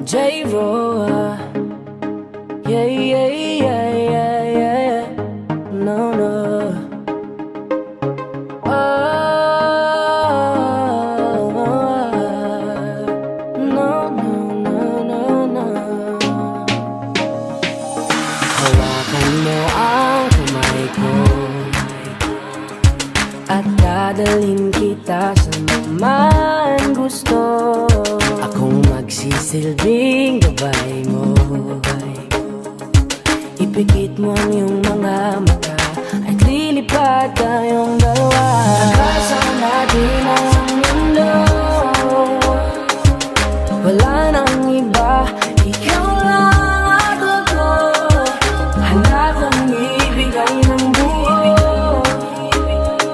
J-Roa. Yeah, yeah, yeah, yeah, yeah. No, no. No, no, no, no, no. Hawakan mo ang kamay ko at dadalhin kita sa naman gusto. Akong magsisilbing gabay mo. Ipikit mo ang iyong mga mata at lilipad tayong dalawa. Nagkasama natin ang mundo. Wala nang iba, ikaw lang at ako. Handa kong ibigay ng buo.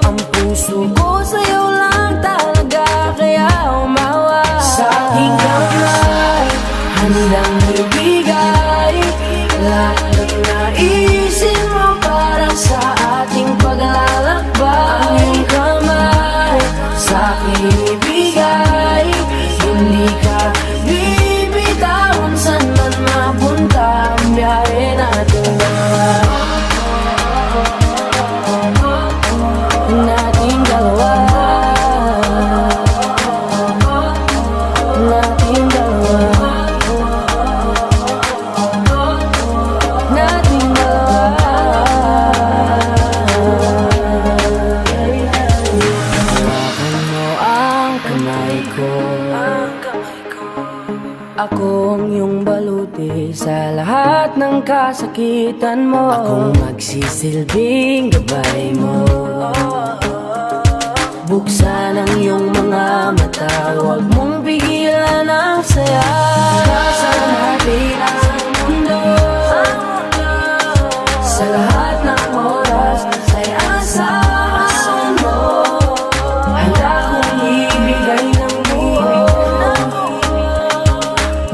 Ang puso ko sa'yo lang talaga, kaya umawa. Sa aking kamay, handang ibigay lahat ng naisin mo para sa ating paglalakbay. Ang iyong kamay sa aking ibigay, hindi ka bibitawan saan man mapunta ang biyahe natin dalawa. Nating dalawa. Nating dalawa. Nating dalawa. Hawakan mo ang kamay ko. Ako ang iyong baluti sa lahat ng kasakitan mo. Akong magsisilbing gabay mo. Buksan ang iyong mga mata, huwag mong pigilan ang saya. Kasama natin ang mundo. Sa lahat ng oras ay asahan mo. Handa kong ibigay ng buo.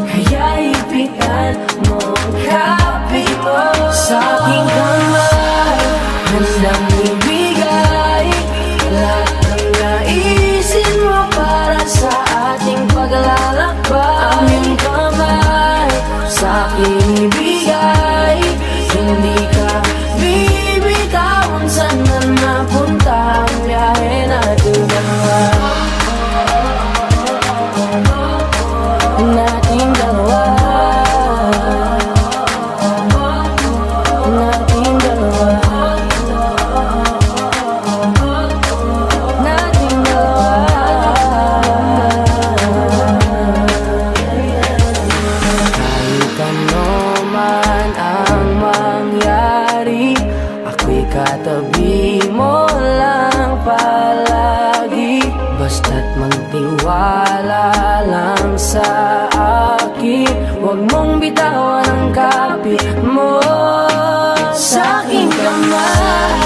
Kaya ipitan mo ang kapit mo. Sa aking kamay, handang ibigay lahat ng naisin mo para sa ating paglalakbay. Ang iyong kamay sa aking ibigay, hindi ka bibitawan saan man mapunta ang biyahe natin dalawa. Nating dalawa. Nating dalawa. Nating dalawa. Kahit ano man ang mangyari, ako'y katabi mo lang palagi. Basta't magtiwala lang sa akin, huwag mong bitawan ang kapit mo. Sa aking kamay,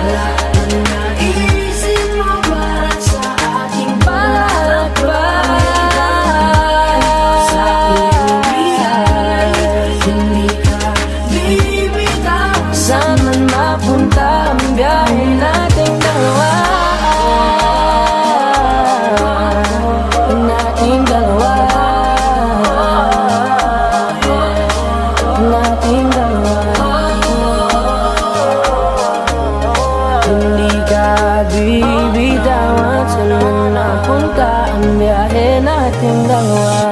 lahat ng naisin mo para sa ating paglalakbay. Sa aking bigay, hindi ka bibitawan saan man mapunta ang biyahe nating dalawa. Nating dalawa. Nating dalawa. Hindi ka bibitawan saan man napunta ang biyahe nating dalawa.